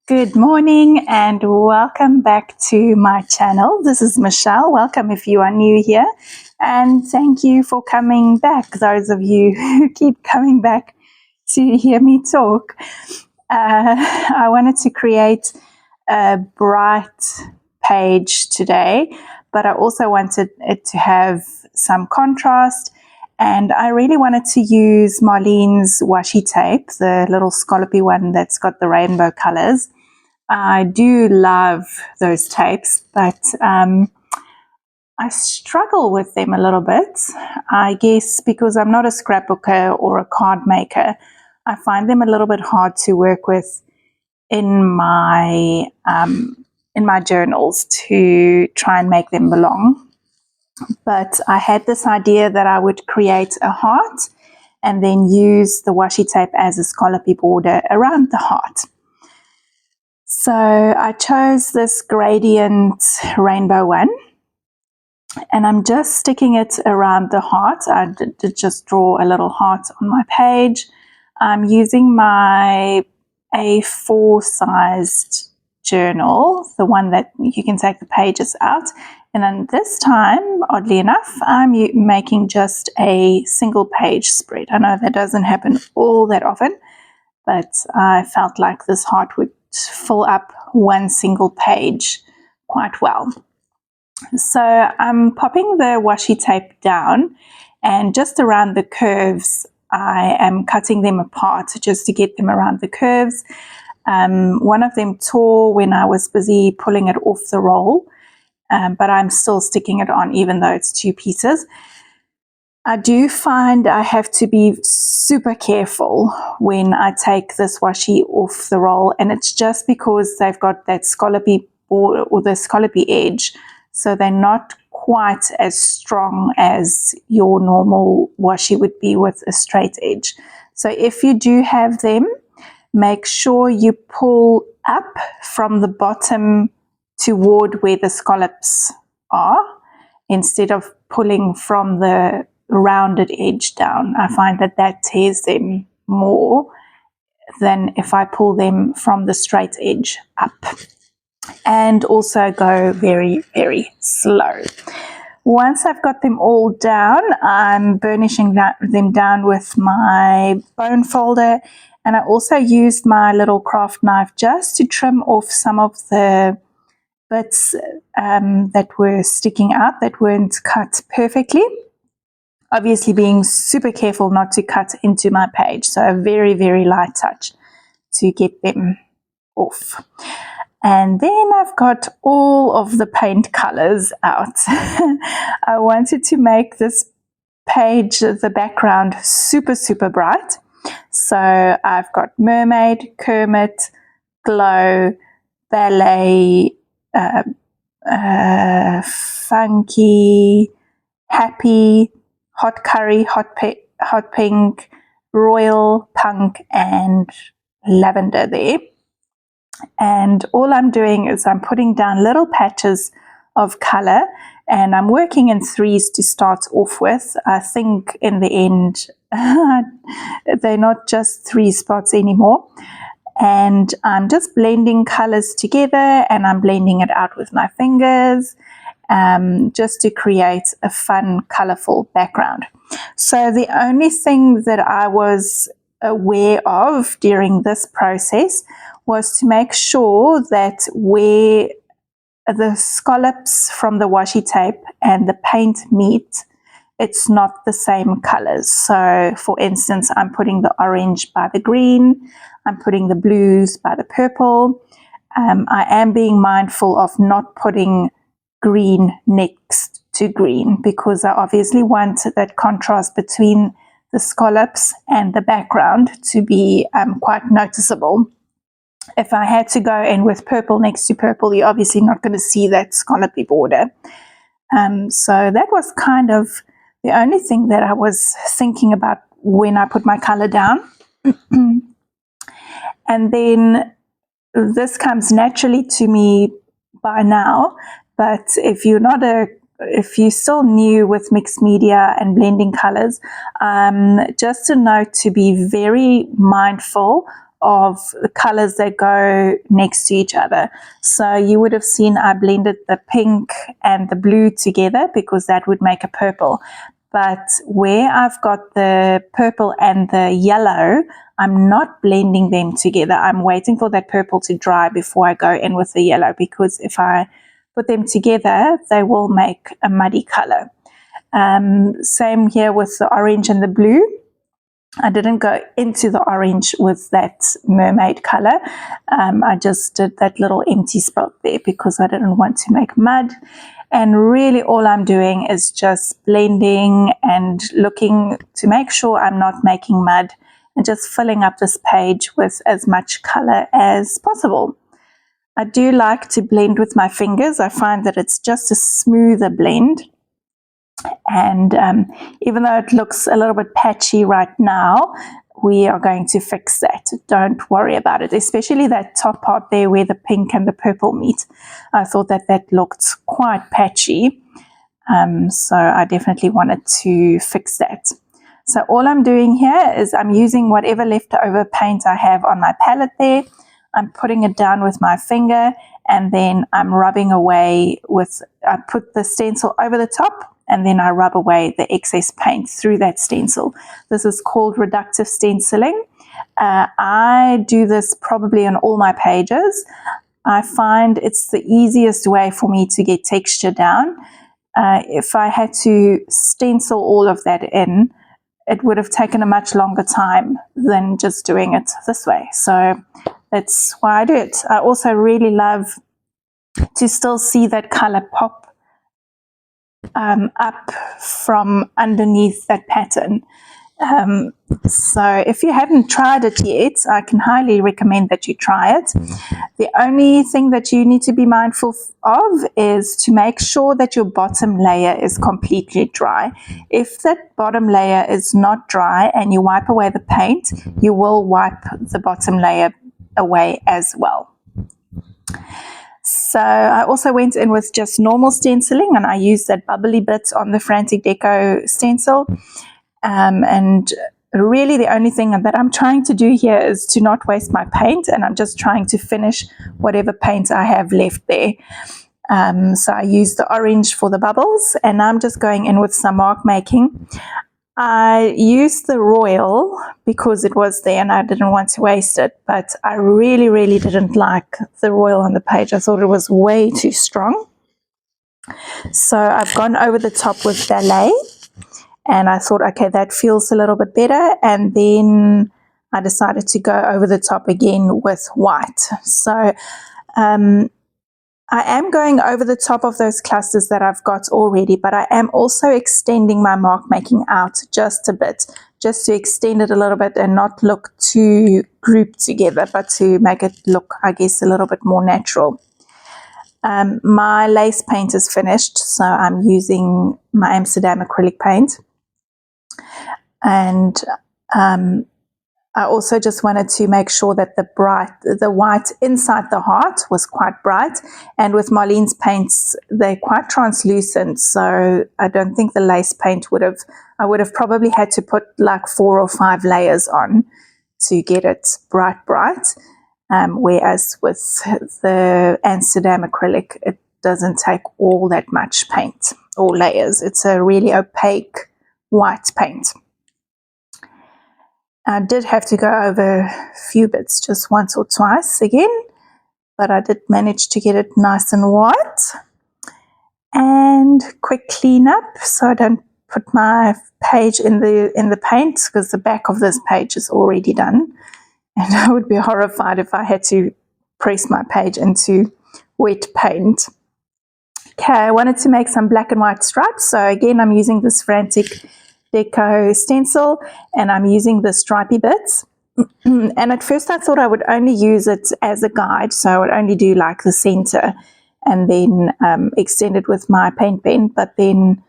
Good morning and welcome back to my channel. This is Michelle. Welcome if you are new here, and thank you for coming back, those of you who keep coming back to hear me talk. I wanted to create a bright page today, but I also wanted it to have some contrast, and I really wanted to use Marlene's washi tape, the little scallopy one that's got the rainbow colors. I do love those tapes, but I struggle with them a little bit. I guess because I'm not a scrapbooker or a card maker, I find them a little bit hard to work with in my journals to try and make them belong. But I had this idea that I would create a heart and then use the washi tape as a scallopy border around the heart. So I chose this gradient rainbow one, and I'm just sticking it around the heart. I did just draw a little heart on my page. I'm using my A4 sized journal, the one that you can take the pages out. And then this time, oddly enough, I'm making just a single page spread. I know that doesn't happen all that often, but I felt like this heart would fill up one single page quite well. So I'm popping the washi tape down, and just around the curves I am cutting them apart just to get them around the curves. One of them tore when I was busy pulling it off the roll, but I'm still sticking it on even though it's two pieces. I do find I have to be super careful when I take this washi off the roll, and it's just because they've got that scallopy or the scallopy edge, so they're not quite as strong as your normal washi would be with a straight edge. So if you do have them, make sure you pull up from the bottom toward where the scallops are instead of pulling from the rounded edge down. I find that tears them more than if I pull them from the straight edge up. And also go very, very slow. Once I've got them all down, I'm burnishing them down with my bone folder, and I also used my little craft knife just to trim off some of the bits that were sticking out, that weren't cut perfectly. Obviously being super careful not to cut into my page, so a very, very light touch to get them off. And then I've got all of the paint colors out. I wanted to make this page, the background, super, super bright. So I've got mermaid, Kermit, glow, ballet, funky, happy, hot curry, hot pink, royal, punk, and lavender there. And all I'm doing is I'm putting down little patches of color, and I'm working in threes to start off with. I think in the end they're not just 3 spots anymore. And I'm just blending colors together, and I'm blending it out with my fingers, just to create a fun, colorful background. So the only thing that I was aware of during this process was to make sure that where the scallops from the washi tape and the paint meet, it's not the same colors. So for instance, I'm putting the orange by the green, I'm putting the blues by the purple. I am being mindful of not putting green next to green, because I obviously want that contrast between the scallops and the background to be quite noticeable. If I had to go in with purple next to purple, you're obviously not going to see that scallopy border. So that was kind of the only thing that I was thinking about when I put my color down. And then this comes naturally to me by now, but if you're still new with mixed media and blending colors, just a note to be very mindful of the colors that go next to each other. So you would have seen I blended the pink and the blue together because that would make a purple. But where I've got the purple and the yellow, I'm not blending them together. I'm waiting for that purple to dry before I go in with the yellow, because if I put them together, they will make a muddy color. Same here with the orange and the blue. I didn't go into the orange with that mermaid color. I just did that little empty spot there because I didn't want to make mud. And really all I'm doing is just blending and looking to make sure I'm not making mud, and just filling up this page with as much color as possible. I do like to blend with my fingers. I find that it's just a smoother blend. And even though it looks a little bit patchy right now, we are going to fix that. Don't worry about it, especially that top part there where the pink and the purple meet. I thought that that looked quite patchy, so I definitely wanted to fix that. So all I'm doing here is I'm using whatever leftover paint I have on my palette there. I'm putting it down with my finger, and then I'm rubbing away with, I put the stencil over the top, and then I rub away the excess paint through that stencil. This is called reductive stenciling. I do this probably on all my pages. I find it's the easiest way for me to get texture down. If I had to stencil all of that in, it would have taken a much longer time than just doing it this way. So that's why I do it. I also really love to still see that color pop up from underneath that pattern. So if you haven't tried it yet, I can highly recommend that you try it. The only thing that you need to be mindful of is to make sure that your bottom layer is completely dry. If that bottom layer is not dry and you wipe away the paint, you will wipe the bottom layer away as well. So I also went in with just normal stenciling, and I used that bubbly bit on the Frantic Deco stencil. And really the only thing that I'm trying to do here is to not waste my paint, and I'm just trying to finish whatever paint I have left there. So I used the orange for the bubbles, and I'm just going in with some mark making. I used the royal because it was there and I didn't want to waste it, but I really didn't like the royal on the page. I thought it was way too strong. So I've gone over the top with ballet, and I thought, okay, that feels a little bit better. And then I decided to go over the top again with white. So I am going over the top of those clusters that I've got already, but I am also extending my mark making out just a bit, just to extend it a little bit and not look too grouped together, but to make it look, I guess, a little bit more natural. My lace paint is finished, so I'm using my Amsterdam acrylic paint. And I also just wanted to make sure that the white inside the heart was quite bright. And with Marlene's paints, they're quite translucent, so I don't think the lace paint I would have probably had to put like 4 or 5 layers on to get it bright. Whereas with the Amsterdam acrylic, it doesn't take all that much paint or layers. It's a really opaque white paint. I did have to go over a few bits just once or twice again, but I did manage to get it nice and white. And quick clean up so I don't put my page in the paint, because the back of this page is already done. And I would be horrified if I had to press my page into wet paint. Okay, I wanted to make some black and white stripes. So again, I'm using this Frantic Deco stencil, and I'm using the stripy bits. And at first I thought I would only use it as a guide, so I would only do like the center and then extend it with my paint pen, but then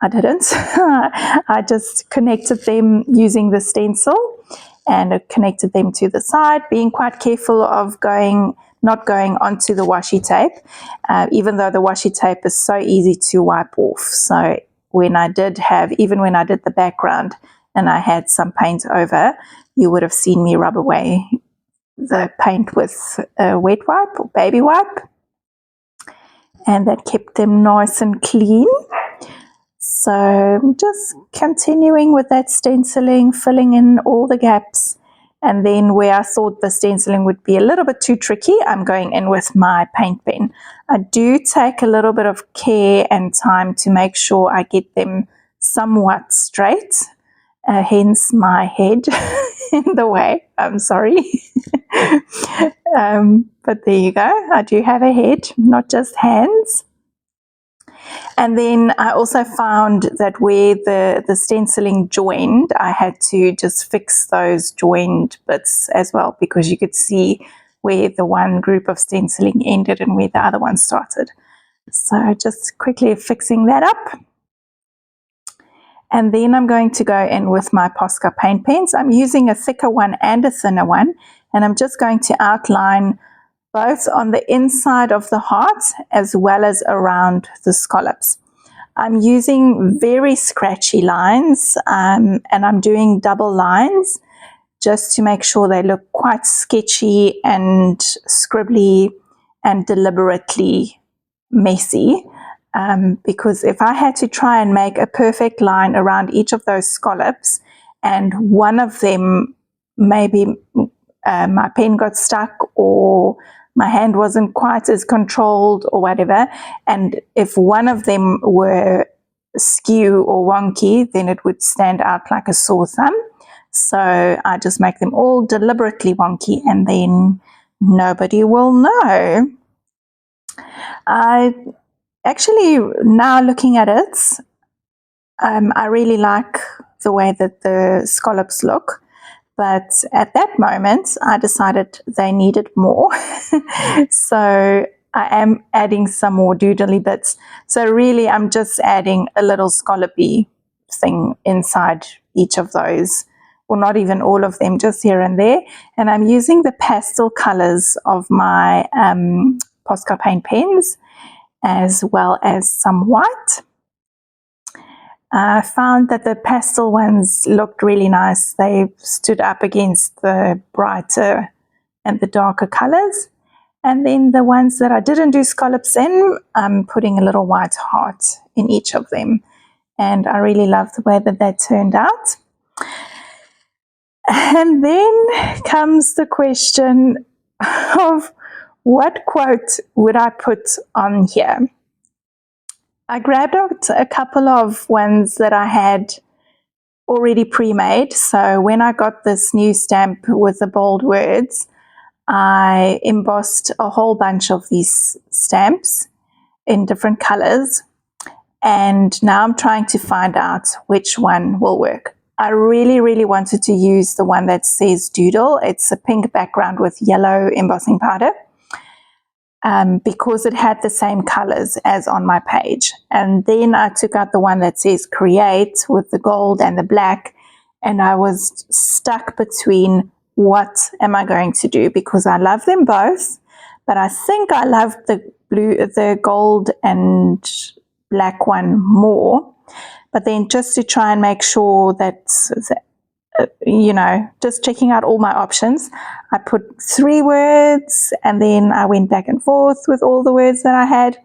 I didn't. I just connected them using the stencil, and it connected them to the side, being quite careful of not going onto the washi tape, even though the washi tape is so easy to wipe off. So even when I did the background and I had some paint over, you would have seen me rub away the paint with a wet wipe or baby wipe, and that kept them nice and clean. So just continuing with that stenciling, filling in all the gaps, and then where I thought the stenciling would be a little bit too tricky, I'm going in with my paint pen. I do take a little bit of care and time to make sure I get them somewhat straight, hence my head in the way. I'm sorry. But there you go. I do have a head, not just hands. And then I also found that where the stenciling joined, I had to just fix those joined bits as well, because you could see where the one group of stenciling ended and where the other one started. So just quickly fixing that up. And then I'm going to go in with my Posca paint pens. I'm using a thicker one and a thinner one, and I'm just going to outline both on the inside of the heart as well as around the scallops. I'm using very scratchy lines, and I'm doing double lines just to make sure they look quite sketchy and scribbly and deliberately messy. Because if I had to try and make a perfect line around each of those scallops, and one of them maybe my pen got stuck, or my hand wasn't quite as controlled, or whatever, and if one of them were skew or wonky, then it would stand out like a sore thumb. So I just make them all deliberately wonky, and then nobody will know. I actually, now looking at it, I really like the way that the scallops look. But at that moment, I decided they needed more. So I am adding some more doodly bits. So really, I'm just adding a little scallopy thing inside each of those, or not even all of them, just here and there. And I'm using the pastel colors of my Posca paint pens, as well as some white. I found that the pastel ones looked really nice. They stood up against the brighter and the darker colors. And then the ones that I didn't do scallops in, I'm putting a little white heart in each of them. And I really love the way that that turned out. And then comes the question of what quote would I put on here? I grabbed out a couple of ones that I had already pre-made. So when I got this new stamp with the bold words, I embossed a whole bunch of these stamps in different colors. And now I'm trying to find out which one will work. I really, really wanted to use the one that says Doodle. It's a pink background with yellow embossing powder. Because it had the same colors as on my page. And then I took out the one that says Create with the gold and the black, and I was stuck between what am I going to do, because I love them both, but I think I love the gold and black one more. But then just to try and make sure that just checking out all my options, I put 3 words, and then I went back and forth with all the words that I had.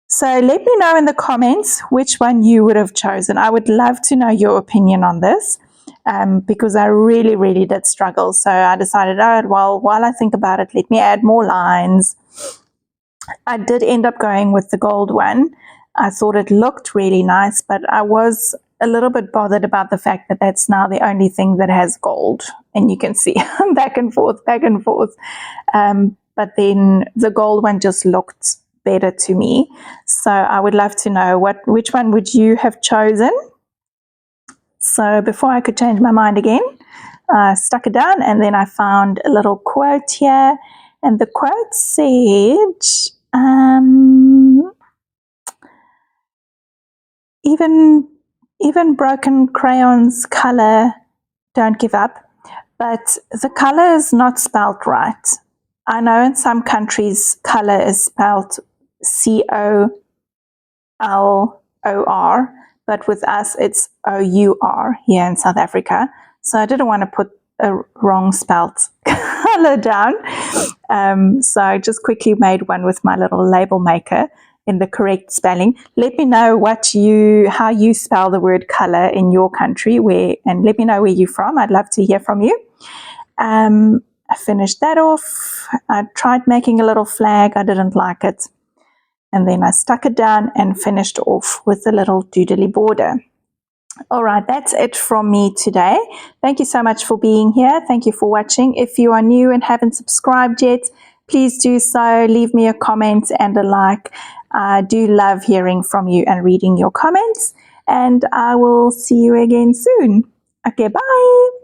So let me know in the comments which one you would have chosen. I would love to know your opinion on this, because I really, really did struggle. So I decided, while I think about it, let me add more lines. I did end up going with the gold one. I thought it looked really nice, but I was a little bit bothered about the fact that that's now the only thing that has gold. And you can see I'm back and forth. But then the gold one just looked better to me. So I would love to know which one would you have chosen? So before I could change my mind again, I stuck it down, and then I found a little quote here. And the quote said, even broken crayons color, don't give up. But the color is not spelt right. I know in some countries color is spelt COLOR, but with us it's OUR here in South Africa. So I didn't want to put a wrong spelt color down. So I just quickly made one with my little label maker in the correct spelling. Let me know how you spell the word color in your country, and let me know where you're from. I'd love to hear from you. I finished that off. I tried making a little flag. I didn't like it. And then I stuck it down and finished off with a little doodly border. All right, that's it from me today. Thank you so much for being here. Thank you for watching. If you are new and haven't subscribed yet, please do so. Leave me a comment and a like. I do love hearing from you and reading your comments. And I will see you again soon. Okay, bye.